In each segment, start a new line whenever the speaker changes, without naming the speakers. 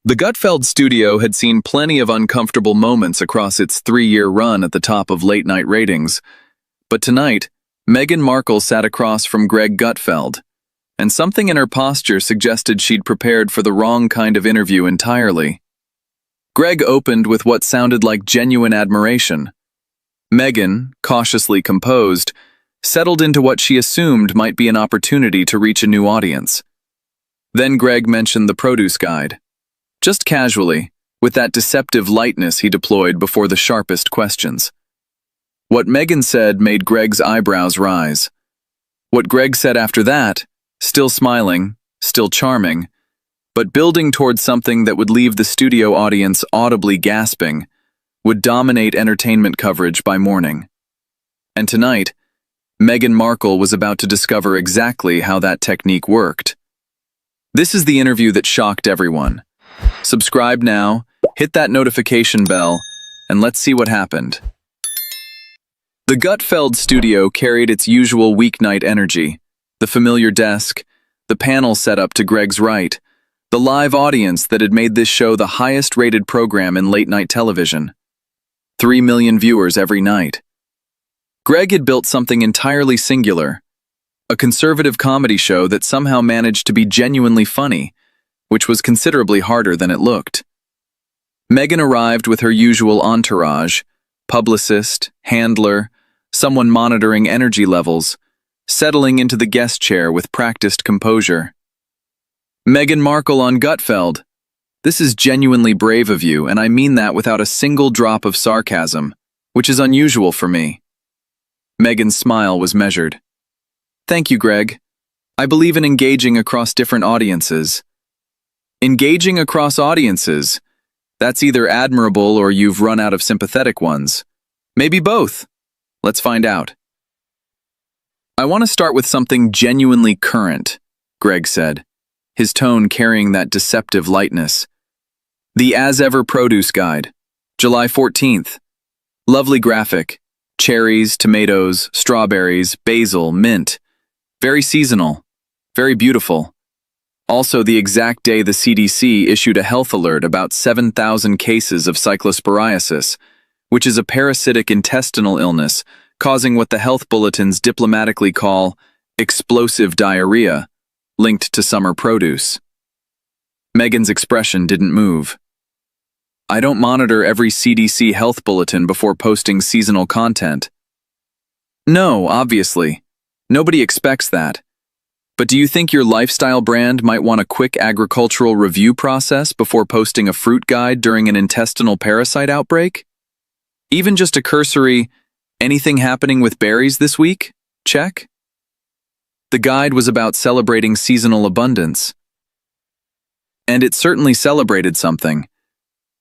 The Gutfeld studio had seen plenty of uncomfortable moments across its 3-year run at the top of late-night ratings. But tonight, Meghan Markle sat across from Greg Gutfeld, and something in her posture suggested she'd prepared for the wrong kind of interview entirely. Greg opened with what sounded like genuine admiration. Meghan, cautiously composed, settled into what she assumed might be an opportunity to reach a new audience. Then Greg mentioned the produce guide. Just casually, with that deceptive lightness he deployed before the sharpest questions. What Meghan said made Greg's eyebrows rise. What Greg said after that, still smiling, still charming, but building towards something that would leave the studio audience audibly gasping, would dominate entertainment coverage by morning. And tonight, Meghan Markle was about to discover exactly how that technique worked. This is the interview that shocked everyone. Subscribe now, hit that notification bell, and let's see what happened. The Gutfeld studio carried its usual weeknight energy. The familiar desk, the panel set up to Greg's right, the live audience that had made this show the highest-rated program in late-night television. 3 million viewers every night. Greg had built something entirely singular, a conservative comedy show that somehow managed to be genuinely funny, which was considerably harder than it looked. Meghan arrived with her usual entourage, publicist, handler, someone monitoring energy levels, settling into the guest chair with practiced composure. Meghan Markle on Gutfeld. This is genuinely brave of you, and I mean that without a single drop of sarcasm, which is unusual for me. Meghan's smile was measured. Thank you, Greg. I believe in engaging across different audiences. Engaging across audiences. That's either admirable or you've run out of sympathetic ones. Maybe both. Let's find out. I want to start with something genuinely current, Greg said, his tone carrying that deceptive lightness. The As Ever Produce Guide, July 14th. Lovely graphic. Cherries, tomatoes, strawberries, basil, mint. Very seasonal. Very beautiful. Also the exact day the CDC issued a health alert about 7,000 cases of cyclosporiasis, which is a parasitic intestinal illness causing what the health bulletins diplomatically call explosive diarrhea, linked to summer produce. Meghan's expression didn't move. I don't monitor every CDC health bulletin before posting seasonal content. No, obviously. Nobody expects that. But do you think your lifestyle brand might want a quick agricultural review process before posting a fruit guide during an intestinal parasite outbreak? Even just a cursory, anything happening with berries this week? Check. The guide was about celebrating seasonal abundance. And it certainly celebrated something.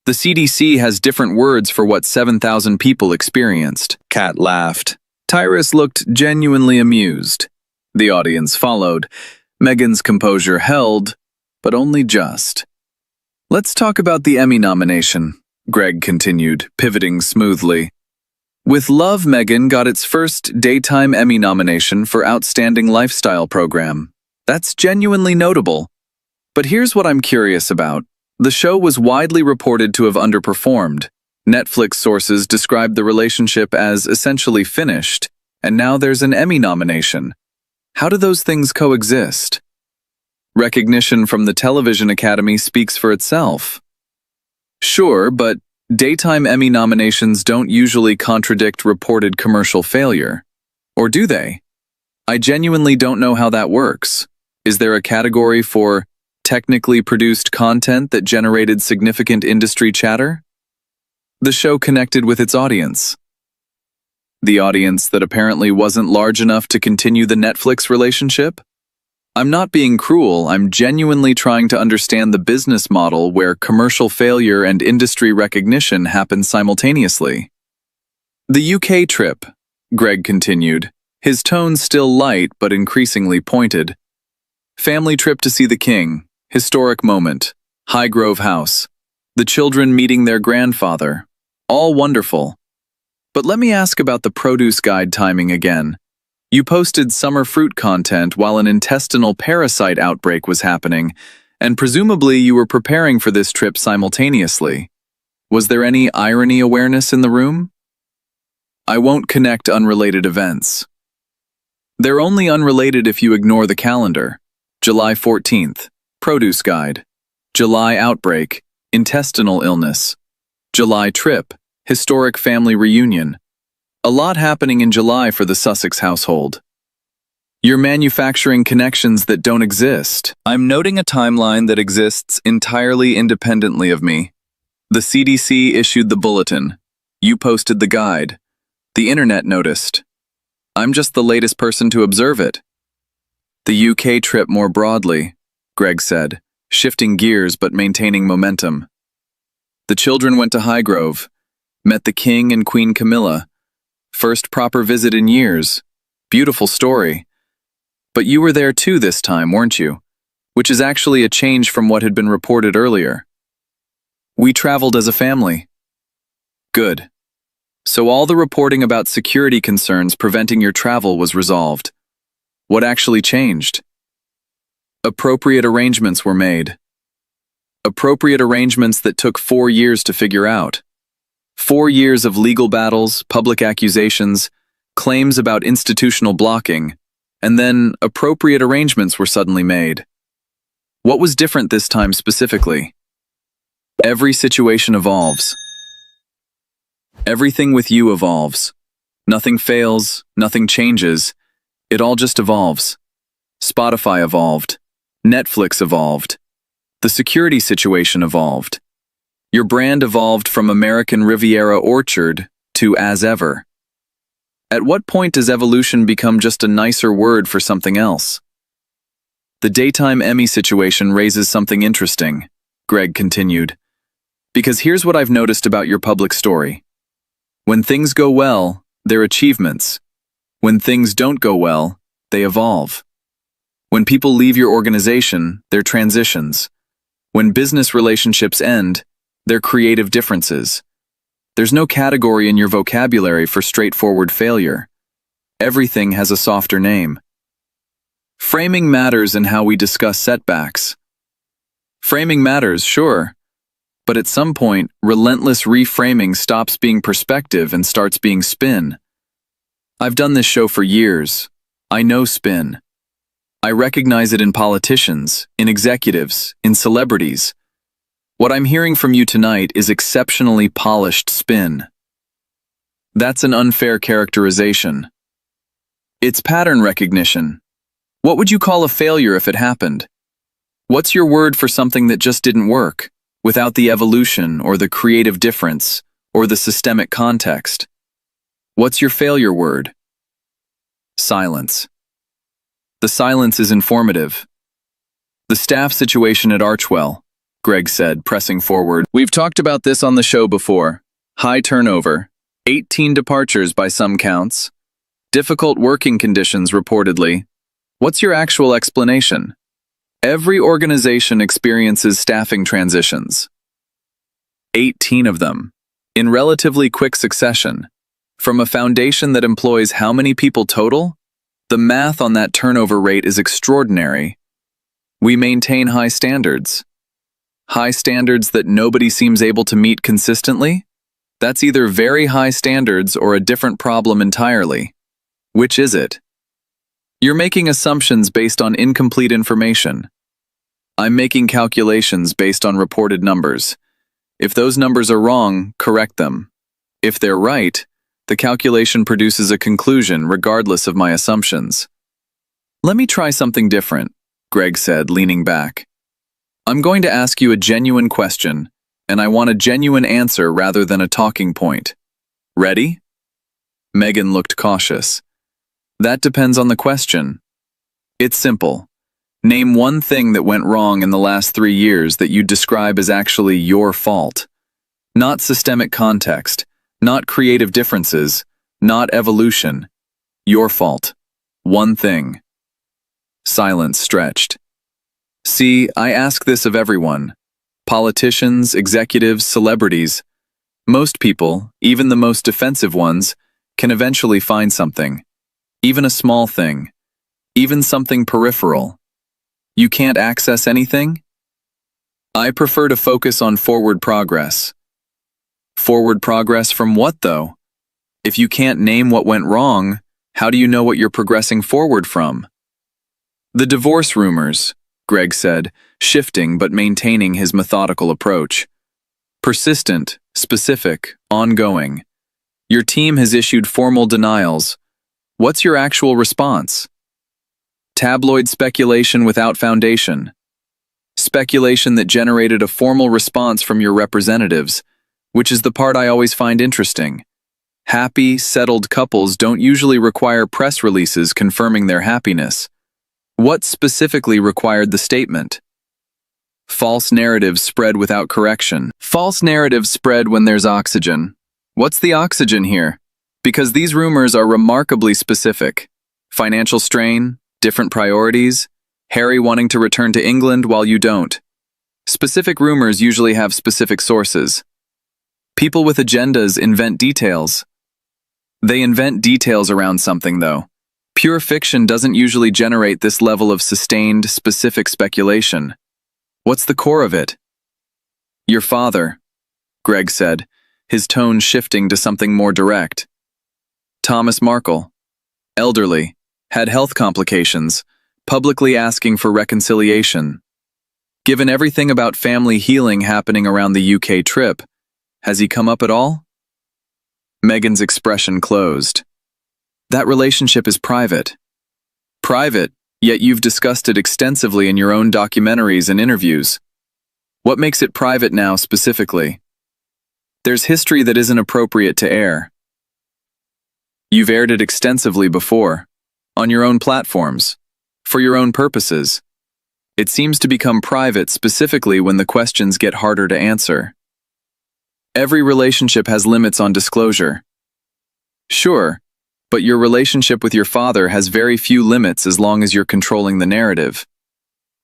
The CDC has different words for what 7,000 people experienced. Kat laughed. Tyrus looked genuinely amused. The audience followed. Meghan's composure held, but only just. Let's talk about the Emmy nomination, Greg continued, pivoting smoothly. With Love, Meghan got its first daytime Emmy nomination for Outstanding Lifestyle Program. That's genuinely notable. But here's what I'm curious about. The show was widely reported to have underperformed. Netflix sources described the relationship as essentially finished, and now there's an Emmy nomination. How do those things coexist? Recognition from the Television Academy speaks for itself. Sure, but daytime Emmy nominations don't usually contradict reported commercial failure. Or do they? I genuinely don't know how that works. Is there a category for technically produced content that generated significant industry chatter? The show connected with its audience. The audience that apparently wasn't large enough to continue the Netflix relationship? I'm not being cruel, I'm genuinely trying to understand the business model where commercial failure and industry recognition happen simultaneously. The UK trip, Greg continued, his tone still light but increasingly pointed. Family trip to see the king, historic moment, Highgrove House, the children meeting their grandfather, all wonderful. But let me ask about the produce guide timing again. You posted summer fruit content while an intestinal parasite outbreak was happening, And presumably you were preparing for this trip simultaneously. Was there any irony awareness in the room? I won't connect unrelated events. They're only unrelated if you ignore the calendar. July 14th, produce guide. July outbreak, intestinal illness. July trip, historic family reunion. A lot happening in July for the Sussex household. You're manufacturing connections that don't exist. I'm noting a timeline that exists entirely independently of me. The CDC issued the bulletin. You posted the guide. The internet noticed. I'm just the latest person to observe it. The UK trip more broadly, Greg said, shifting gears but maintaining momentum. The children went to Highgrove, met the King and Queen Camilla. First proper visit in years. Beautiful story. But you were there too this time, weren't you? Which is actually a change from what had been reported earlier. We traveled as a family. Good. So all the reporting about security concerns preventing your travel was resolved. What actually changed? Appropriate arrangements were made. Appropriate arrangements that took 4 years to figure out. 4 years of legal battles, public accusations, claims about institutional blocking, and then appropriate arrangements were suddenly made. What was different this time specifically? Every situation evolves. Everything with you evolves. Nothing fails, nothing changes. It all just evolves. Spotify evolved. Netflix evolved. The security situation evolved. Your brand evolved from American Riviera Orchard to as ever. At what point does evolution become just a nicer word for something else? The daytime Emmy situation raises something interesting, Greg continued. Because here's what I've noticed about your public story. When things go well, they're achievements. When things don't go well, they evolve. When people leave your organization, they're transitions. When business relationships end, they're creative differences. There's no category in your vocabulary for straightforward failure. Everything has a softer name. Framing matters in how we discuss setbacks. Framing matters, sure. But at some point, relentless reframing stops being perspective and starts being spin. I've done this show for years. I know spin. I recognize it in politicians, in executives, in celebrities. What I'm hearing from you tonight is exceptionally polished spin. That's an unfair characterization. It's pattern recognition. What would you call a failure if it happened? What's your word for something that just didn't work, without the evolution or the creative difference or the systemic context? What's your failure word? Silence. The silence is informative. The staff situation at Archwell, Greg said, pressing forward. We've talked about this on the show before. High turnover, 18 departures by some counts, difficult working conditions reportedly. What's your actual explanation? Every organization experiences staffing transitions. 18 of them, in relatively quick succession. From a foundation that employs how many people total? The math on that turnover rate is extraordinary. We maintain high standards. High standards that nobody seems able to meet consistently? That's either very high standards or a different problem entirely. Which is it? You're making assumptions based on incomplete information. I'm making calculations based on reported numbers. If those numbers are wrong, correct them. If they're right, the calculation produces a conclusion regardless of my assumptions. Let me try something different, Greg said, leaning back. I'm going to ask you a genuine question, and I want a genuine answer rather than a talking point. Ready? Meghan looked cautious. That depends on the question. It's simple. Name one thing that went wrong in the last 3 years that you'd describe as actually your fault. Not systemic context, not creative differences, not evolution. Your fault. One thing. Silence stretched. See, I ask this of everyone. Politicians, executives, celebrities. Most people, even the most defensive ones, can eventually find something. Even a small thing. Even something peripheral. You can't access anything? I prefer to focus on forward progress. Forward progress from what, though? If you can't name what went wrong, how do you know what you're progressing forward from? The divorce rumors, Greg said, shifting but maintaining his methodical approach. Persistent, specific, ongoing. Your team has issued formal denials. What's your actual response? Tabloid speculation without foundation. Speculation that generated a formal response from your representatives, which is the part I always find interesting. Happy, settled couples don't usually require press releases confirming their happiness. What specifically required the statement? False narratives spread without correction. False narratives spread when there's oxygen. What's the oxygen here? Because these rumors are remarkably specific. Financial strain, different priorities, Harry wanting to return to England while you don't. Specific rumors usually have specific sources. People with agendas invent details. They invent details around something, though. Pure fiction doesn't usually generate this level of sustained, specific speculation. What's the core of it? Your father, Greg said, his tone shifting to something more direct. Thomas Markle, elderly, had health complications, publicly asking for reconciliation. Given everything about family healing happening around the UK trip, has he come up at all? Meghan's expression closed. That relationship is private. Private, yet you've discussed it extensively in your own documentaries and interviews. What makes it private now specifically? There's history that isn't appropriate to air. You've aired it extensively before, on your own platforms, for your own purposes. It seems to become private specifically when the questions get harder to answer. Every relationship has limits on disclosure. Sure, but your relationship with your father has very few limits as long as you're controlling the narrative.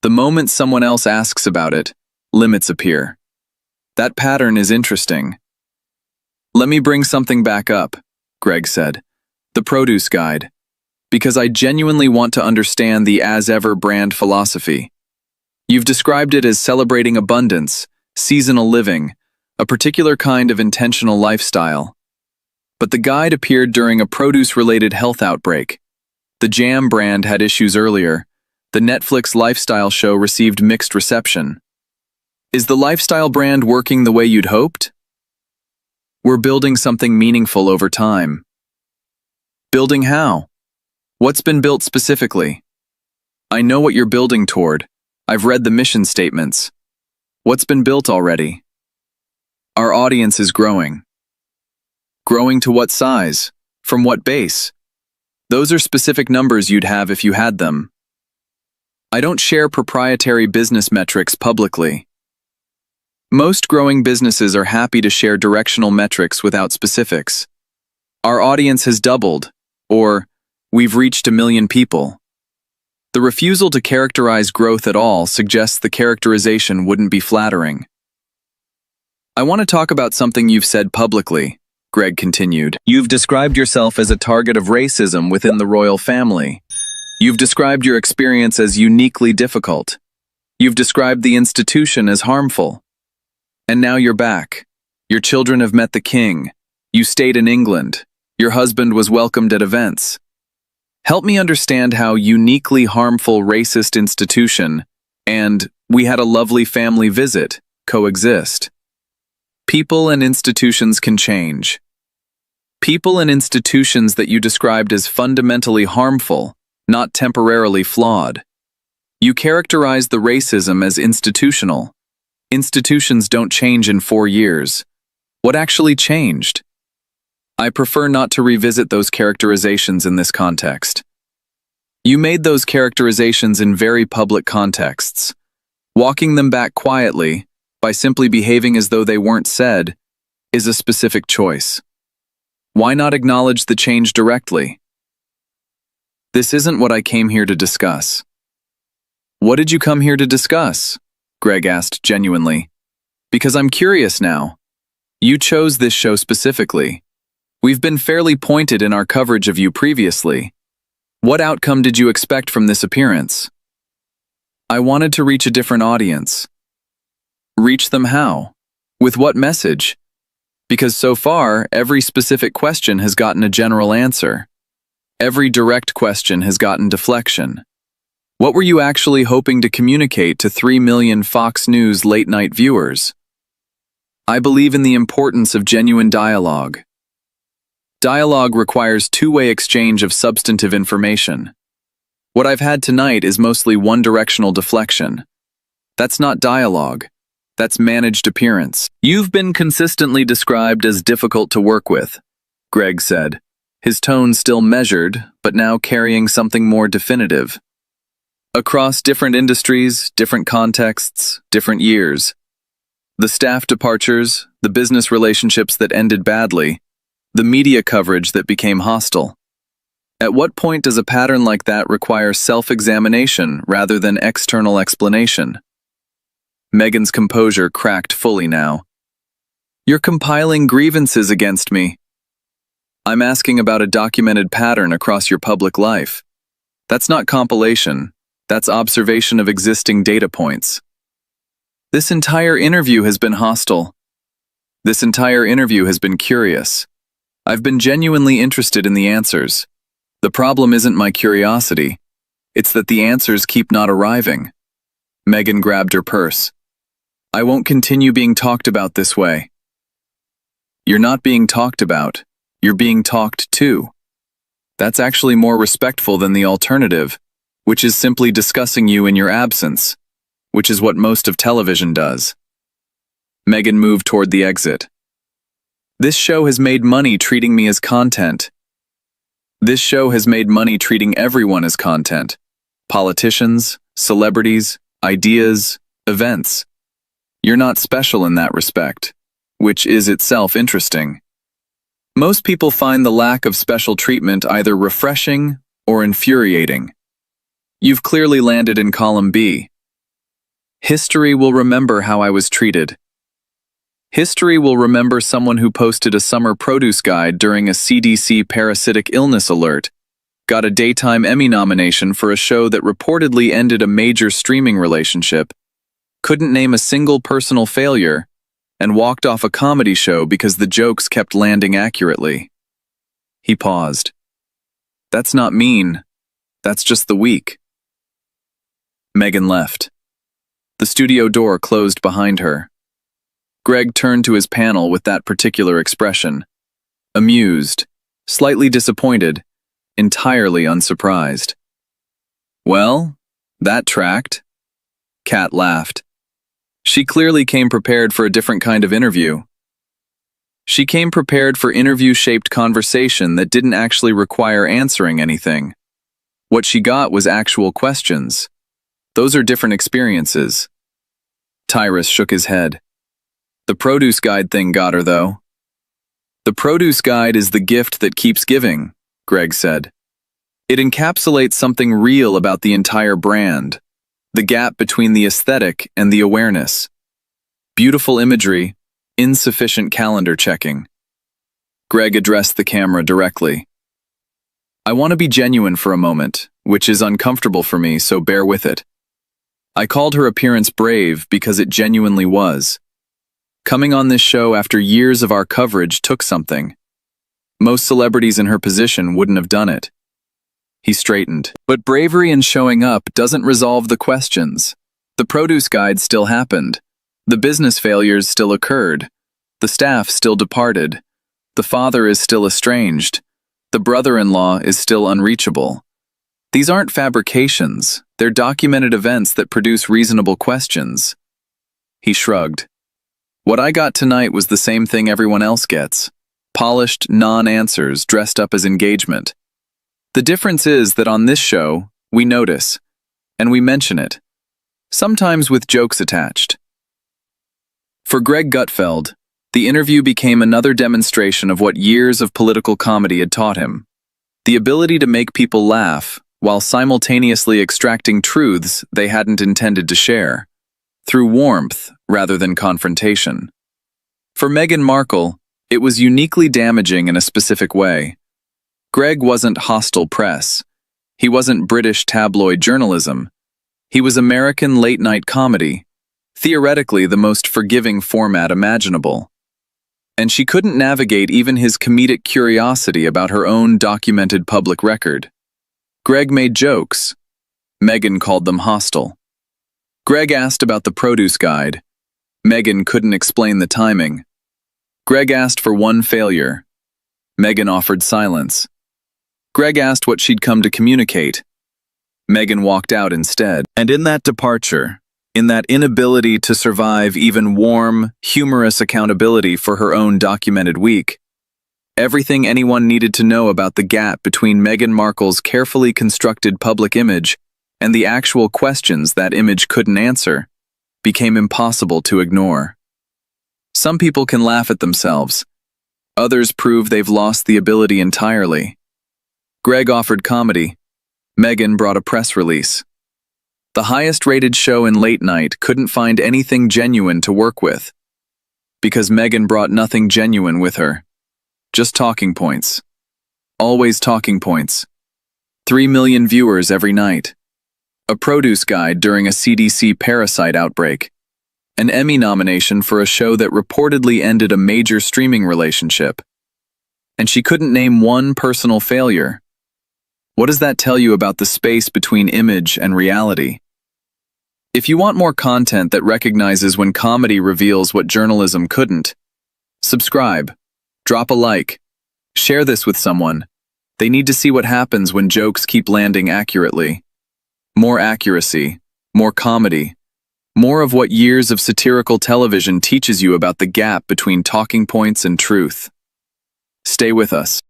The moment someone else asks about it, limits appear. That pattern is interesting. Let me bring something back up, Greg said. The produce guide. Because I genuinely want to understand the as-ever brand philosophy. You've described it as celebrating abundance, seasonal living, a particular kind of intentional lifestyle. But the guide appeared during a produce-related health outbreak. The jam brand had issues earlier. The Netflix lifestyle show received mixed reception. Is the lifestyle brand working the way you'd hoped? We're building something meaningful over time. Building how? What's been built specifically? I know what you're building toward. I've read the mission statements. What's been built already? Our audience is growing. Growing to what size? From what base? Those are specific numbers you'd have if you had them. I don't share proprietary business metrics publicly. Most growing businesses are happy to share directional metrics without specifics. Our audience has doubled, or we've reached 1 million people. The refusal to characterize growth at all suggests the characterization wouldn't be flattering. I want to talk about something you've said publicly, Greg continued. You've described yourself as a target of racism within the royal family. You've described your experience as uniquely difficult. You've described the institution as harmful. And now you're back. Your children have met the king. You stayed in England. Your husband was welcomed at events. Help me understand how uniquely harmful racist institution and we had a lovely family visit coexist. People and institutions can change. People and institutions that you described as fundamentally harmful, not temporarily flawed. You characterized the racism as institutional. Institutions don't change in 4 years. What actually changed? I prefer not to revisit those characterizations in this context. You made those characterizations in very public contexts. Walking them back quietly, by simply behaving as though they weren't said, is a specific choice. Why not acknowledge the change directly? This isn't what I came here to discuss. What did you come here to discuss? Greg asked genuinely. Because I'm curious now. You chose this show specifically. We've been fairly pointed in our coverage of you previously. What outcome did you expect from this appearance? I wanted to reach a different audience. Reach them how? With what message? Because so far, every specific question has gotten a general answer. Every direct question has gotten deflection. What were you actually hoping to communicate to 3 million Fox News late-night viewers? I believe in the importance of genuine dialogue. Dialogue requires two-way exchange of substantive information. What I've had tonight is mostly one-directional deflection. That's not dialogue. That's managed appearance. You've been consistently described as difficult to work with, Greg said, his tone still measured, but now carrying something more definitive. Across different industries, different contexts, different years. The staff departures, the business relationships that ended badly, the media coverage that became hostile. At what point does a pattern like that require self-examination rather than external explanation? Meghan's composure cracked fully now. You're compiling grievances against me. I'm asking about a documented pattern across your public life. That's not compilation. That's observation of existing data points. This entire interview has been hostile. This entire interview has been curious. I've been genuinely interested in the answers. The problem isn't my curiosity. It's that the answers keep not arriving. Meghan grabbed her purse. I won't continue being talked about this way. You're not being talked about. You're being talked to. That's actually more respectful than the alternative, which is simply discussing you in your absence, which is what most of television does. Meghan moved toward the exit. This show has made money treating me as content. This show has made money treating everyone as content. Politicians, celebrities, ideas, events. You're not special in that respect, which is itself interesting. Most people find the lack of special treatment either refreshing or infuriating. You've clearly landed in column B. History will remember how I was treated. History will remember someone who posted a summer produce guide during a CDC parasitic illness alert, got a daytime Emmy nomination for a show that reportedly ended a major streaming relationship, couldn't name a single personal failure, and walked off a comedy show because the jokes kept landing accurately. He paused. That's not mean. That's just the weak. Meghan left. The studio door closed behind her. Greg turned to his panel with that particular expression. Amused, slightly disappointed, entirely unsurprised. Well, that tracked. Kat laughed. She clearly came prepared for a different kind of interview. She came prepared for interview-shaped conversation that didn't actually require answering anything. What she got was actual questions. Those are different experiences. Tyrus shook his head. The produce guide thing got her, though. The produce guide is the gift that keeps giving, Greg said. It encapsulates something real about the entire brand, the gap between the aesthetic and the awareness. Beautiful imagery, insufficient calendar checking. Greg addressed the camera directly. I want to be genuine for a moment, which is uncomfortable for me, so bear with it. I called her appearance brave because it genuinely was. Coming on this show after years of our coverage took something. Most celebrities in her position wouldn't have done it. He straightened. But bravery in showing up doesn't resolve the questions. The produce guide still happened. The business failures still occurred. The staff still departed. The father is still estranged. The brother-in-law is still unreachable. These aren't fabrications. They're documented events that produce reasonable questions. He shrugged. What I got tonight was the same thing everyone else gets. Polished non-answers dressed up as engagement. The difference is that on this show, we notice, and we mention it, sometimes with jokes attached. For Greg Gutfeld, the interview became another demonstration of what years of political comedy had taught him. The ability to make people laugh while simultaneously extracting truths they hadn't intended to share, through warmth rather than confrontation. For Meghan Markle, it was uniquely damaging in a specific way. Greg wasn't hostile press. He wasn't British tabloid journalism. He was American late-night comedy. theoretically the most forgiving format imaginable. And she couldn't navigate even his comedic curiosity about her own documented public record. Greg made jokes. Meghan called them hostile. Greg asked about the produce guide. Meghan couldn't explain the timing. Greg asked for one failure. Meghan offered silence. Greg asked what she'd come to communicate. Meghan walked out instead. And in that departure, in that inability to survive even warm, humorous accountability for her own documented week, everything anyone needed to know about the gap between Meghan Markle's carefully constructed public image and the actual questions that image couldn't answer became impossible to ignore. Some people can laugh at themselves. Others prove they've lost the ability entirely. Greg offered comedy. Meghan brought a press release. The highest-rated show in late night couldn't find anything genuine to work with, because Meghan brought nothing genuine with her. Just talking points. Always talking points. 3 million viewers every night. A produce guide during a CDC parasite outbreak. An Emmy nomination for a show that reportedly ended a major streaming relationship. And she couldn't name one personal failure. What does that tell you about the space between image and reality? If you want more content that recognizes when comedy reveals what journalism couldn't, subscribe, drop a like, share this with someone. They need to see what happens when jokes keep landing accurately. More accuracy, more comedy, more of what years of satirical television teaches you about the gap between talking points and truth. Stay with us.